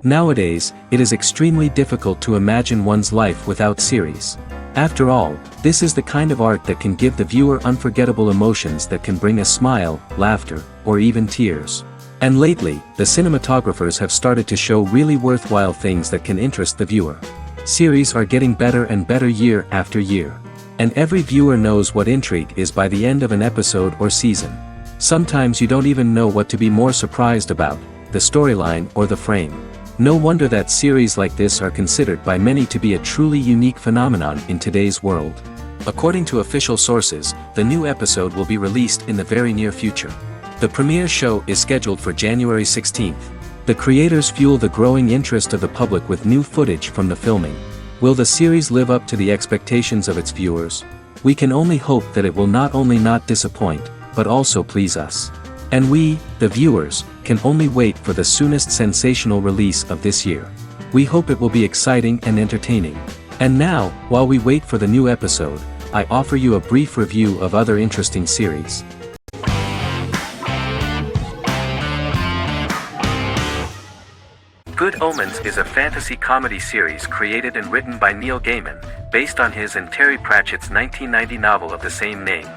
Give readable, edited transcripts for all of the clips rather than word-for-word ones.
Nowadays, it is extremely difficult to imagine one's life without series. After all, this is the kind of art that can give the viewer unforgettable emotions that can bring a smile, laughter, or even tears. And lately, the cinematographers have started to show really worthwhile things that can interest the viewer. Series are getting better and better year after year. And every viewer knows what intrigue is by the end of an episode or season. Sometimes you don't even know what to be more surprised about, the storyline or the frame. No wonder that series like this are considered by many to be a truly unique phenomenon in today's world. According to official sources, the new episode will be released in the very near future. The premiere show is scheduled for January 16th. The creators fuel the growing interest of the public with new footage from the filming. Will the series live up to the expectations of its viewers? We can only hope that it will not only not disappoint, but also please us. And we, the viewers, can only wait for the soonest sensational release of this year. We hope it will be exciting and entertaining. And now, while we wait for the new episode, I offer you a brief review of other interesting series. Good Omens is a fantasy comedy series created and written by Neil Gaiman, based on his and Terry Pratchett's 1990 novel of the same name.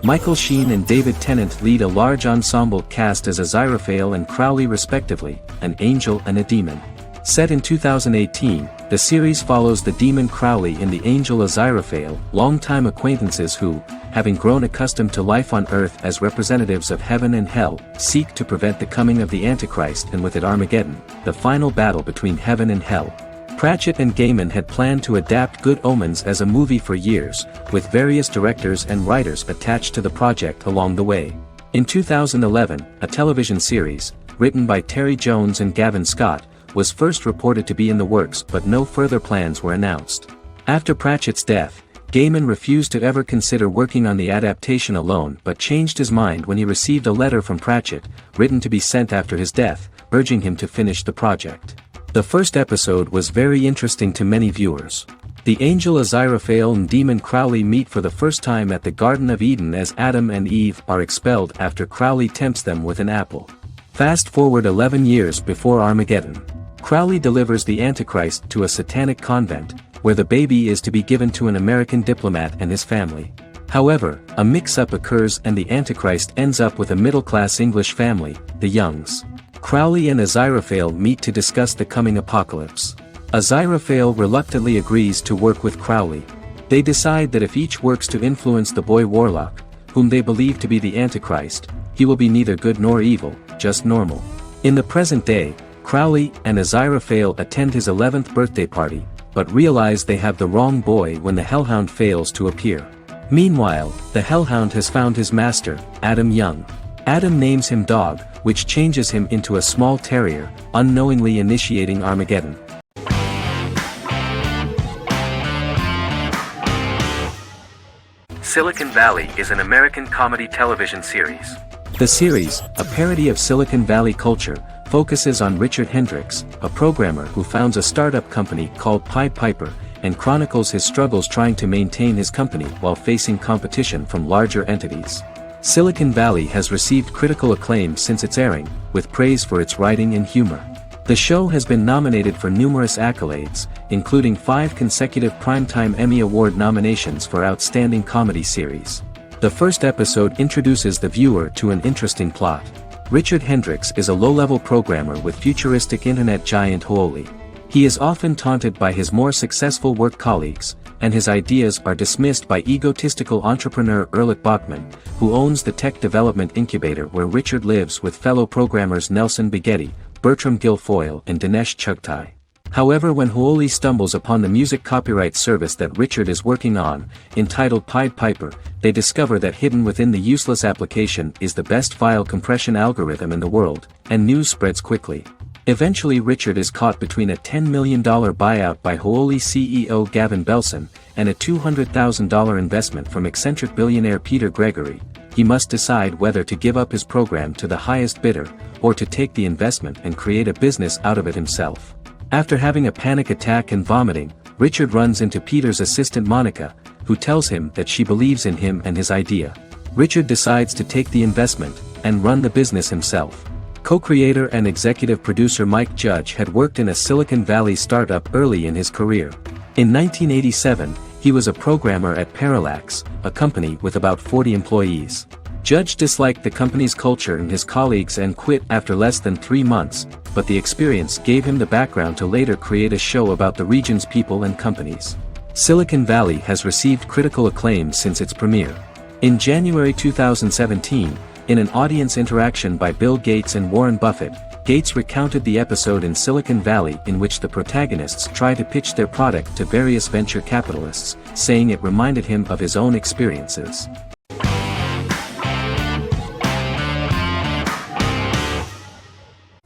Michael Sheen and David Tennant lead a large ensemble cast as Aziraphale and Crowley respectively, an angel and a demon. Set in 2018, the series follows the demon Crowley and the angel Aziraphale, longtime acquaintances who, having grown accustomed to life on Earth as representatives of heaven and hell, seek to prevent the coming of the Antichrist and with it Armageddon, the final battle between heaven and hell. Pratchett and Gaiman had planned to adapt Good Omens as a movie for years, with various directors and writers attached to the project along the way. In 2011, a television series, written by Terry Jones and Gavin Scott, was first reported to be in the works but no further plans were announced. After Pratchett's death, Gaiman refused to ever consider working on the adaptation alone but changed his mind when he received a letter from Pratchett, written to be sent after his death, urging him to finish the project. The first episode was very interesting to many viewers. The angel Aziraphale and demon Crowley meet for the first time at the Garden of Eden as Adam and Eve are expelled after Crowley tempts them with an apple. Fast forward 11 years before Armageddon. Crowley delivers the Antichrist to a satanic convent, where the baby is to be given to an American diplomat and his family. However, a mix-up occurs and the Antichrist ends up with a middle-class English family, the Youngs. Crowley and Aziraphale meet to discuss the coming apocalypse. Aziraphale reluctantly agrees to work with Crowley. They decide that if each works to influence the boy Warlock, whom they believe to be the Antichrist, he will be neither good nor evil, just normal. In the present day, Crowley and Aziraphale attend his 11th birthday party, but realize they have the wrong boy when the Hellhound fails to appear. Meanwhile, the Hellhound has found his master, Adam Young. Adam names him Dog, which changes him into a small terrier, unknowingly initiating Armageddon. Silicon Valley is an American comedy television series. The series, a parody of Silicon Valley culture, focuses on Richard Hendricks, a programmer who founds a startup company called Pied Piper, and chronicles his struggles trying to maintain his company while facing competition from larger entities. Silicon Valley has received critical acclaim since its airing, with praise for its writing and humor. The show has been nominated for numerous accolades, including 5 consecutive Primetime Emmy Award nominations for Outstanding Comedy Series. The first episode introduces the viewer to an interesting plot. Richard Hendricks is a low-level programmer with futuristic internet giant Huoli. He is often taunted by his more successful work colleagues, and his ideas are dismissed by egotistical entrepreneur Erlich Bachman, who owns the tech development incubator where Richard lives with fellow programmers Nelson Bighetti, Bertram Guilfoyle and Dinesh Chugtai. However, when Huoli stumbles upon the music copyright service that Richard is working on, entitled Pied Piper, they discover that hidden within the useless application is the best file compression algorithm in the world, and news spreads quickly. Eventually Richard is caught between a $10 million buyout by Huoli CEO Gavin Belson, and a $200,000 investment from eccentric billionaire Peter Gregory. He must decide whether to give up his program to the highest bidder, or to take the investment and create a business out of it himself. After having a panic attack and vomiting, Richard runs into Peter's assistant Monica, who tells him that she believes in him and his idea. Richard decides to take the investment, and run the business himself. After Co-creator and executive producer Mike Judge had worked in a Silicon Valley startup early in his career. In 1987, he was a programmer at Parallax, a company with about 40 employees. Judge disliked the company's culture and his colleagues and quit after less than 3 months, but the experience gave him the background to later create a show about the region's people and companies. Silicon Valley has received critical acclaim since its premiere. In January 2017, in an audience interaction by Bill Gates and Warren Buffett, Gates recounted the episode in Silicon Valley in which the protagonists try to pitch their product to various venture capitalists, saying it reminded him of his own experiences.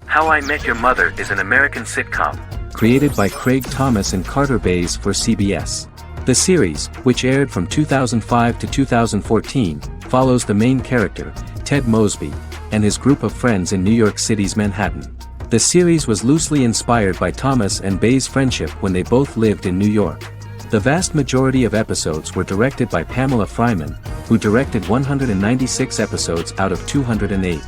How I Met Your Mother is an American sitcom, created by Craig Thomas and Carter Bays for CBS. The series, which aired from 2005 to 2014, follows the main character, Ted Mosby, and his group of friends in New York City's Manhattan. The series was loosely inspired by Thomas and Bays' friendship when they both lived in New York. The vast majority of episodes were directed by Pamela Fryman, who directed 196 episodes out of 208.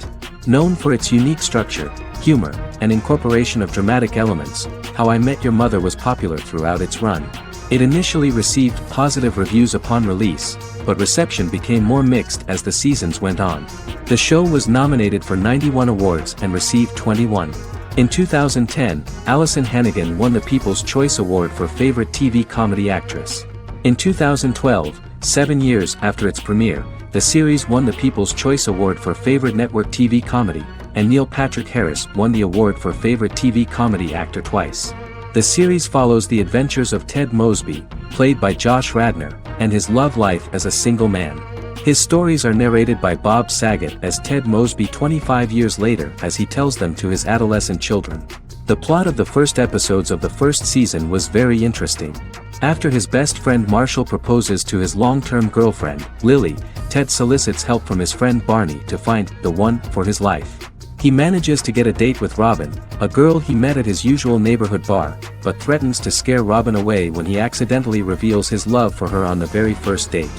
Known for its unique structure, humor, and incorporation of dramatic elements, How I Met Your Mother was popular throughout its run. It initially received positive reviews upon release, but reception became more mixed as the seasons went on. The show was nominated for 91 awards and received 21. In 2010, Allison Hannigan won the People's Choice Award for Favorite TV Comedy Actress. In 2012, 7 years after its premiere, the series won the People's Choice Award for Favorite Network TV Comedy, and Neil Patrick Harris won the award for Favorite TV Comedy Actor twice. The series follows the adventures of Ted Mosby, played by Josh Radnor, and his love life as a single man. His stories are narrated by Bob Saget as Ted Mosby 25 years later as he tells them to his adolescent children. The plot of the first episodes of the first season was very interesting. After his best friend Marshall proposes to his long-term girlfriend, Lily, Ted solicits help from his friend Barney to find the one for his life. He manages to get a date with Robin, a girl he met at his usual neighborhood bar, but threatens to scare Robin away when he accidentally reveals his love for her on the very first date.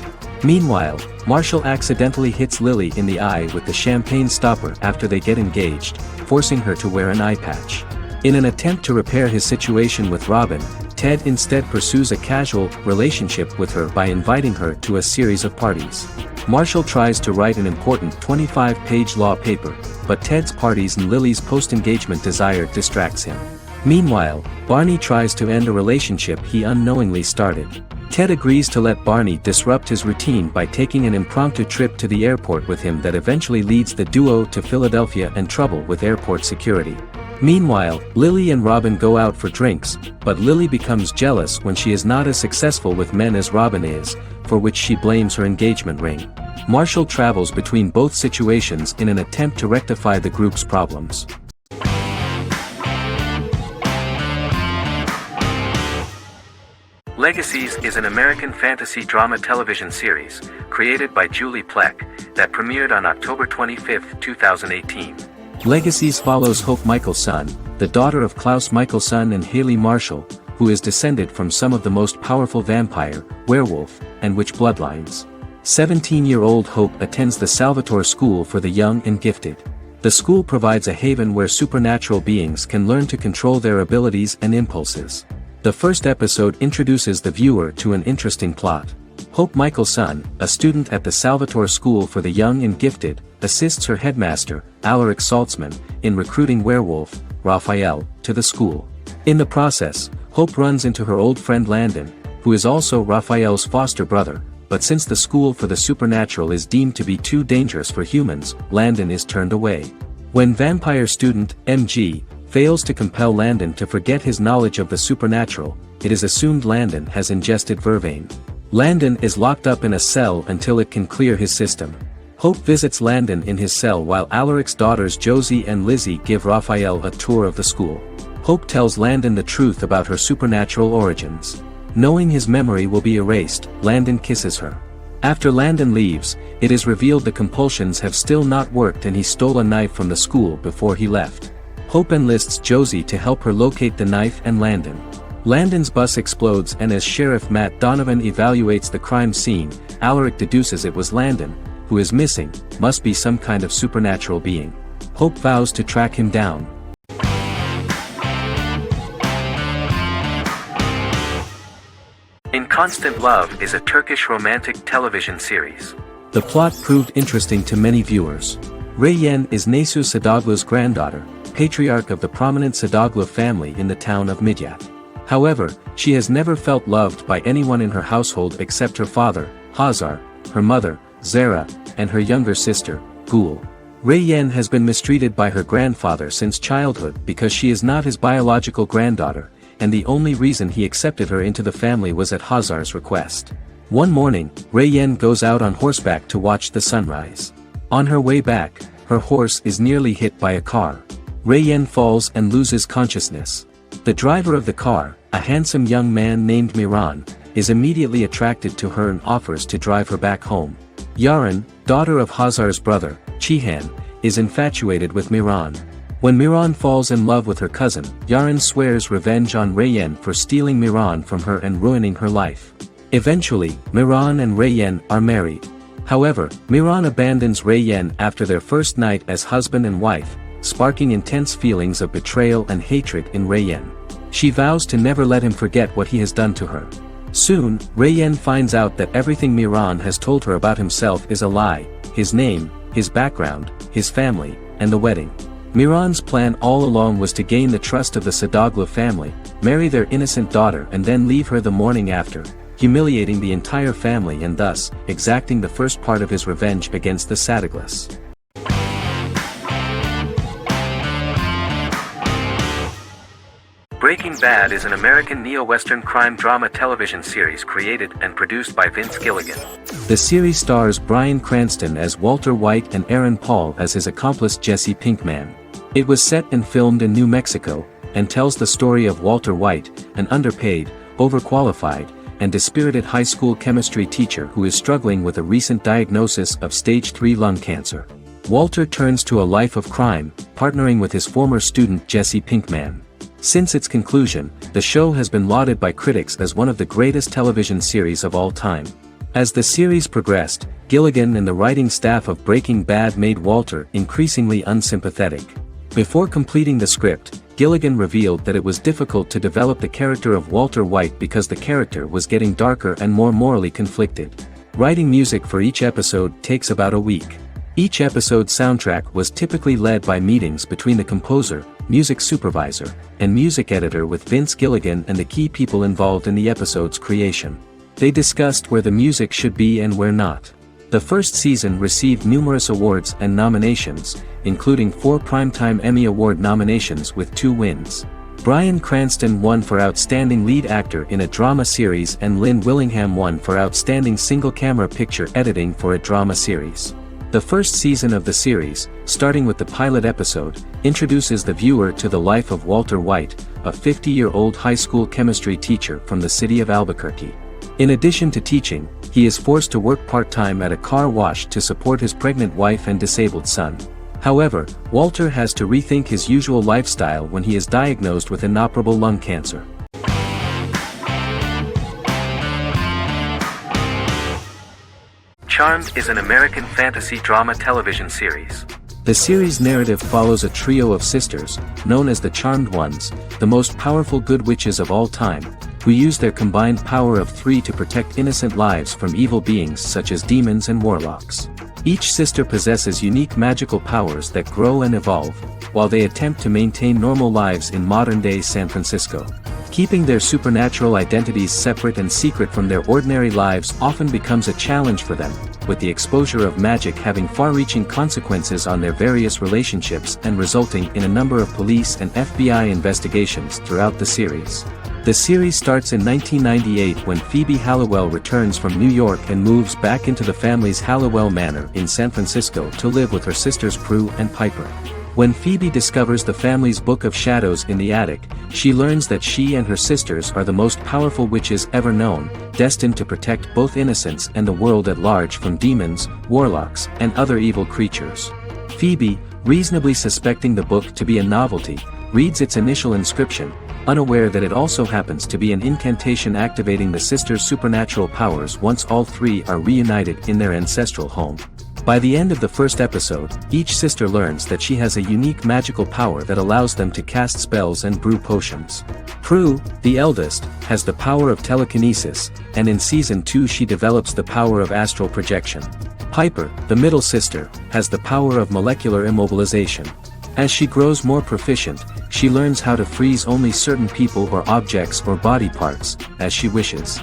Meanwhile, Marshall accidentally hits Lily in the eye with the champagne stopper after they get engaged, forcing her to wear an eye patch. In an attempt to repair his situation with Robin, Ted instead pursues a casual relationship with her by inviting her to a series of parties. Marshall tries to write an important 25-page law paper, but Ted's parties and Lily's post-engagement desire distracts him. Meanwhile, Barney tries to end a relationship he unknowingly started. Ted agrees to let Barney disrupt his routine by taking an impromptu trip to the airport with him that eventually leads the duo to Philadelphia and trouble with airport security. Meanwhile, Lily and Robin go out for drinks, but Lily becomes jealous when she is not as successful with men as Robin is, for which she blames her engagement ring. Marshall travels between both situations in an attempt to rectify the group's problems. Legacies is an American fantasy drama television series, created by Julie Plec, that premiered on October 25, 2018. Legacies follows Hope Michelson, the daughter of Klaus Michelson and Haley Marshall, who is descended from some of the most powerful vampire, werewolf, and witch bloodlines. 17-year-old Hope attends the Salvatore School for the Young and Gifted. The school provides a haven where supernatural beings can learn to control their abilities and impulses. The first episode introduces the viewer to an interesting plot. Hope Michelson, a student at the Salvatore School for the Young and Gifted, assists her headmaster, Alaric Saltzman, in recruiting werewolf, Raphael, to the school. In the process, Hope runs into her old friend Landon, who is also Raphael's foster brother, but since the school for the supernatural is deemed to be too dangerous for humans, Landon is turned away. When vampire student, MG, fails to compel Landon to forget his knowledge of the supernatural, it is assumed Landon has ingested vervain. Landon is locked up in a cell until it can clear his system. Hope visits Landon in his cell while Alaric's daughters Josie and Lizzie give Raphael a tour of the school. Hope tells Landon the truth about her supernatural origins. Knowing his memory will be erased, Landon kisses her. After Landon leaves, it is revealed the compulsions have still not worked and he stole a knife from the school before he left. Hope enlists Josie to help her locate the knife and Landon. Landon's bus explodes and as Sheriff Matt Donovan evaluates the crime scene, Alaric deduces it was Landon, who is missing, must be some kind of supernatural being. Hope vows to track him down. In Constant Love is a Turkish romantic television series. The plot proved interesting to many viewers. Reyyen is Nesu Sadoglu's granddaughter, patriarch of the prominent Sadoglu family in the town of Midyat. However, she has never felt loved by anyone in her household except her father, Hazar, her mother, Zara, and her younger sister, Gül. Reyyen has been mistreated by her grandfather since childhood because she is not his biological granddaughter, and the only reason he accepted her into the family was at Hazar's request. One morning, Reyyen goes out on horseback to watch the sunrise. On her way back, her horse is nearly hit by a car. Reyyen falls and loses consciousness. The driver of the car, a handsome young man named Miran, is immediately attracted to her and offers to drive her back home. Yaren, daughter of Hazar's brother, Cihan, is infatuated with Miran. When Miran falls in love with her cousin, Yaren swears revenge on Reyyen for stealing Miran from her and ruining her life. Eventually, Miran and Reyyen are married. However, Miran abandons Reyyen after their first night as husband and wife, sparking intense feelings of betrayal and hatred in Reyyen. She vows to never let him forget what he has done to her. Soon, Reyyen finds out that everything Miran has told her about himself is a lie: his name, his background, his family, and the wedding. Miran's plan all along was to gain the trust of the Sadoglu family, marry their innocent daughter and then leave her the morning after, humiliating the entire family and thus, exacting the first part of his revenge against the Sadoglus. Breaking Bad is an American neo-Western crime drama television series created and produced by Vince Gilligan. The series stars Bryan Cranston as Walter White and Aaron Paul as his accomplice Jesse Pinkman. It was set and filmed in New Mexico, and tells the story of Walter White, an underpaid, overqualified, and dispirited high school chemistry teacher who is struggling with a recent diagnosis of stage 3 lung cancer. Walter turns to a life of crime, partnering with his former student Jesse Pinkman. Since its conclusion, the show has been lauded by critics as one of the greatest television series of all time. As the series progressed, Gilligan and the writing staff of Breaking Bad made Walter increasingly unsympathetic. Before completing the script, Gilligan revealed that it was difficult to develop the character of Walter White because the character was getting darker and more morally conflicted. Writing music for each episode takes about a week. Each episode's soundtrack was typically led by meetings between the composer, music supervisor, and music editor with Vince Gilligan and the key people involved in the episode's creation. They discussed where the music should be and where not. The first season received numerous awards and nominations, including 4 Primetime Emmy Award nominations with 2 wins. Bryan Cranston won for Outstanding Lead Actor in a Drama Series and Lynn Willingham won for Outstanding Single-Camera Picture Editing for a Drama Series. The first season of the series, starting with the pilot episode, introduces the viewer to the life of Walter White, a 50-year-old high school chemistry teacher from the city of Albuquerque. In addition to teaching, he is forced to work part-time at a car wash to support his pregnant wife and disabled son. However, Walter has to rethink his usual lifestyle when he is diagnosed with inoperable lung cancer. Charmed is an American fantasy drama television series. The series' narrative follows a trio of sisters, known as the Charmed Ones, the most powerful good witches of all time, who use their combined power of 3 to protect innocent lives from evil beings such as demons and warlocks. Each sister possesses unique magical powers that grow and evolve, while they attempt to maintain normal lives in modern-day San Francisco. Keeping their supernatural identities separate and secret from their ordinary lives often becomes a challenge for them, with the exposure of magic having far-reaching consequences on their various relationships and resulting in a number of police and FBI investigations throughout the series. The series starts in 1998 when Phoebe Halliwell returns from New York and moves back into the family's Halliwell Manor in San Francisco to live with her sisters Prue and Piper. When Phoebe discovers the family's Book of Shadows in the attic, she learns that she and her sisters are the most powerful witches ever known, destined to protect both innocents and the world at large from demons, warlocks, and other evil creatures. Phoebe, reasonably suspecting the book to be a novelty, reads its initial inscription, unaware that it also happens to be an incantation activating the sisters' supernatural powers once all 3 are reunited in their ancestral home. By the end of the first episode, each sister learns that she has a unique magical power that allows them to cast spells and brew potions. Prue, the eldest, has the power of telekinesis, and in Season 2 she develops the power of astral projection. Piper, the middle sister, has the power of molecular immobilization. As she grows more proficient, she learns how to freeze only certain people or objects or body parts, as she wishes.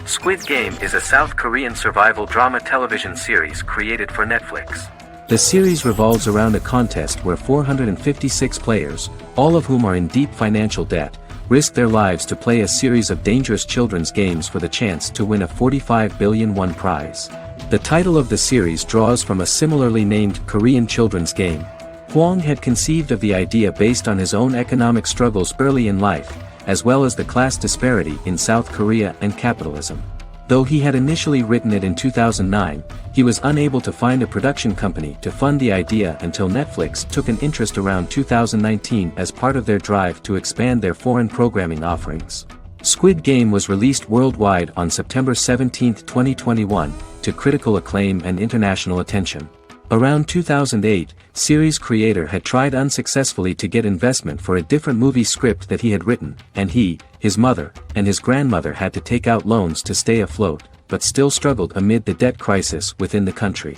Squid Game is a South Korean survival drama television series created for Netflix. The series revolves around a contest where 456 players, all of whom are in deep financial debt, risk their lives to play a series of dangerous children's games for the chance to win a 45 billion won prize. The title of the series draws from a similarly named Korean children's game. Hwang had conceived of the idea based on his own economic struggles early in life, as well as the class disparity in South Korea and capitalism. Though he had initially written it in 2009, he was unable to find a production company to fund the idea until Netflix took an interest around 2019 as part of their drive to expand their foreign programming offerings. Squid Game was released worldwide on September 17, 2021, to critical acclaim and international attention. Around 2008, series creator had tried unsuccessfully to get investment for a different movie script that he had written, and he, his mother, and his grandmother had to take out loans to stay afloat, but still struggled amid the debt crisis within the country.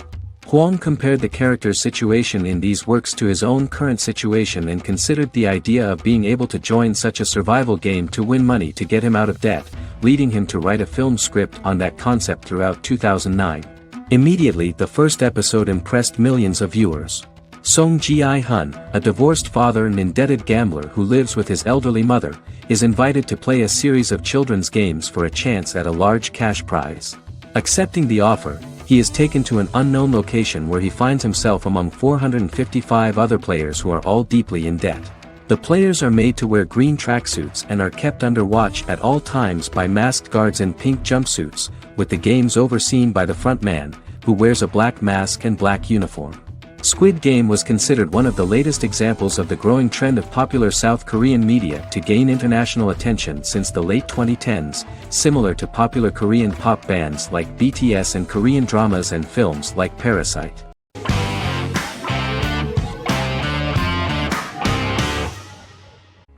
Hwang compared the character's situation in these works to his own current situation and considered the idea of being able to join such a survival game to win money to get him out of debt, leading him to write a film script on that concept throughout 2009. Immediately the first episode impressed millions of viewers. Song Ji-hun, a divorced father and indebted gambler who lives with his elderly mother, is invited to play a series of children's games for a chance at a large cash prize. Accepting the offer, he is taken to an unknown location where he finds himself among 455 other players who are all deeply in debt. The players are made to wear green tracksuits and are kept under watch at all times by masked guards in pink jumpsuits, with the games overseen by the front man, who wears a black mask and black uniform. Squid Game was considered one of the latest examples of the growing trend of popular South Korean media to gain international attention since the late 2010s, similar to popular Korean pop bands like BTS and Korean dramas and films like Parasite.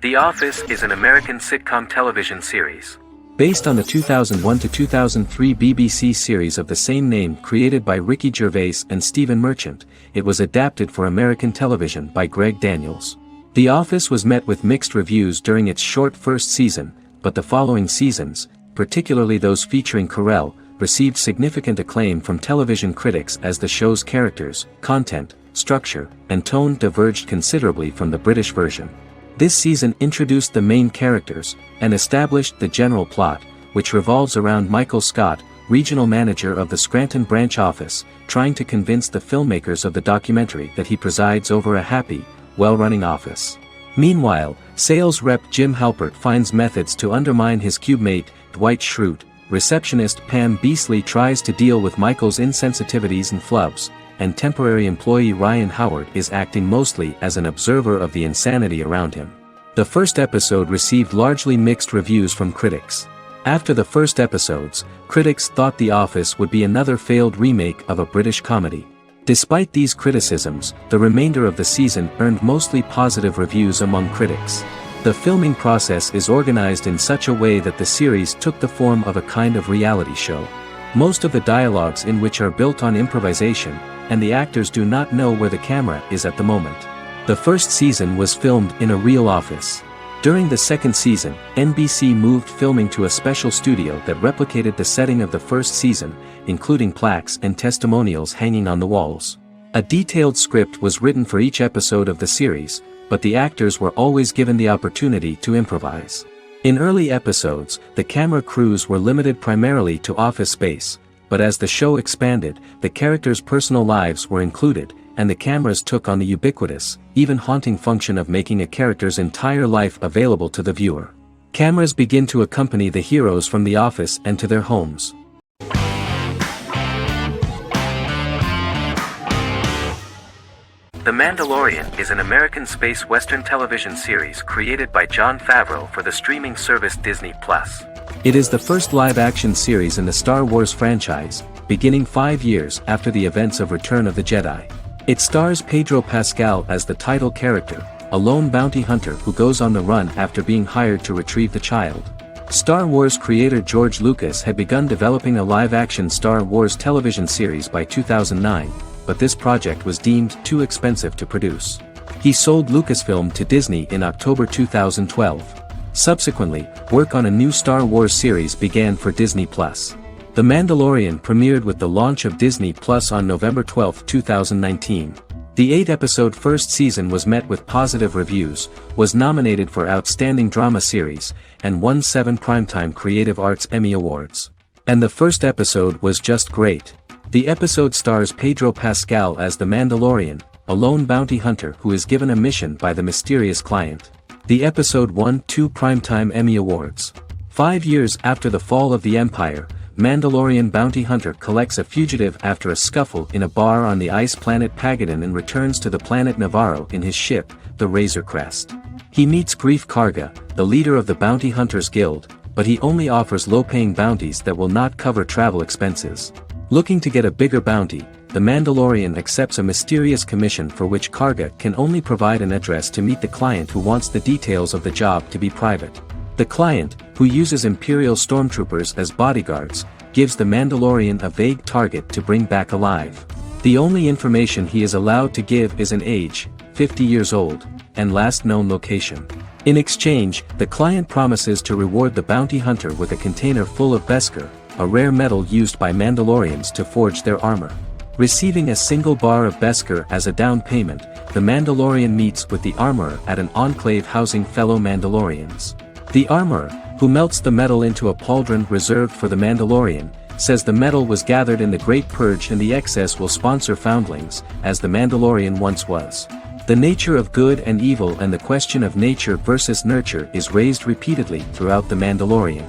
The Office is an American sitcom television series. Based on the 2001 to 2003 BBC series of the same name created by Ricky Gervais and Stephen Merchant, it was adapted for American television by Greg Daniels. The Office was met with mixed reviews during its short first season, but the following seasons, particularly those featuring Carell, received significant acclaim from television critics as the show's characters, content, structure, and tone diverged considerably from the British version. This season introduced the main characters, and established the general plot, which revolves around Michael Scott, regional manager of the Scranton branch office, trying to convince the filmmakers of the documentary that he presides over a happy, well-running office. Meanwhile, sales rep Jim Halpert finds methods to undermine his cube-mate, Dwight Schrute. Receptionist Pam Beasley tries to deal with Michael's insensitivities and flubs, and temporary employee Ryan Howard is acting mostly as an observer of the insanity around him. The first episode received largely mixed reviews from critics. After the first episodes, critics thought The Office would be another failed remake of a British comedy. Despite these criticisms, the remainder of the season earned mostly positive reviews among critics. The filming process is organized in such a way that the series took the form of a kind of reality show. Most of the dialogues in which are built on improvisation, and the actors do not know where the camera is at the moment. The first season was filmed in a real office. During the second season, NBC moved filming to a special studio that replicated the setting of the first season, including plaques and testimonials hanging on the walls. A detailed script was written for each episode of the series, but the actors were always given the opportunity to improvise. In early episodes, the camera crews were limited primarily to office space, but as the show expanded, the characters' personal lives were included, and the cameras took on the ubiquitous, even haunting function of making a character's entire life available to the viewer. Cameras begin to accompany the heroes from the office and to their homes. The Mandalorian is an American space western television series created by Jon Favreau for the streaming service Disney+. It is the first live-action series in the Star Wars franchise, beginning 5 years after the events of Return of the Jedi. It stars Pedro Pascal as the title character, a lone bounty hunter who goes on the run after being hired to retrieve the child. Star Wars creator George Lucas had begun developing a live-action Star Wars television series by 2009, but this project was deemed too expensive to produce. He sold Lucasfilm to Disney in October 2012. Subsequently, work on a new Star Wars series began for Disney+. The Mandalorian premiered with the launch of Disney+ on November 12, 2019. The 8-episode first season was met with positive reviews, was nominated for Outstanding Drama Series, and won 7 Primetime Creative Arts Emmy Awards. And the first episode was just great. The episode stars Pedro Pascal as the Mandalorian, a lone bounty hunter who is given a mission by the mysterious client. The episode won 2 Primetime Emmy Awards. 5 years after the fall of the Empire, Mandalorian bounty hunter collects a fugitive after a scuffle in a bar on the ice planet Pagadan and returns to the planet Navarro in his ship, the Razor Crest. He meets Grief Karga, the leader of the Bounty Hunters Guild, but he only offers low-paying bounties that will not cover travel expenses. Looking to get a bigger bounty, the Mandalorian accepts a mysterious commission for which Karga can only provide an address to meet the client who wants the details of the job to be private. The client, who uses Imperial stormtroopers as bodyguards, gives the Mandalorian a vague target to bring back alive. The only information he is allowed to give is an age, 50 years old, and last known location. In exchange, the client promises to reward the bounty hunter with a container full of Beskar, a rare metal used by Mandalorians to forge their armor. Receiving a single bar of Beskar as a down payment, the Mandalorian meets with the armorer at an enclave housing fellow Mandalorians. The armorer, who melts the metal into a pauldron reserved for the Mandalorian, says the metal was gathered in the Great Purge and the excess will sponsor foundlings, as the Mandalorian once was. The nature of good and evil and the question of nature versus nurture is raised repeatedly throughout the Mandalorian.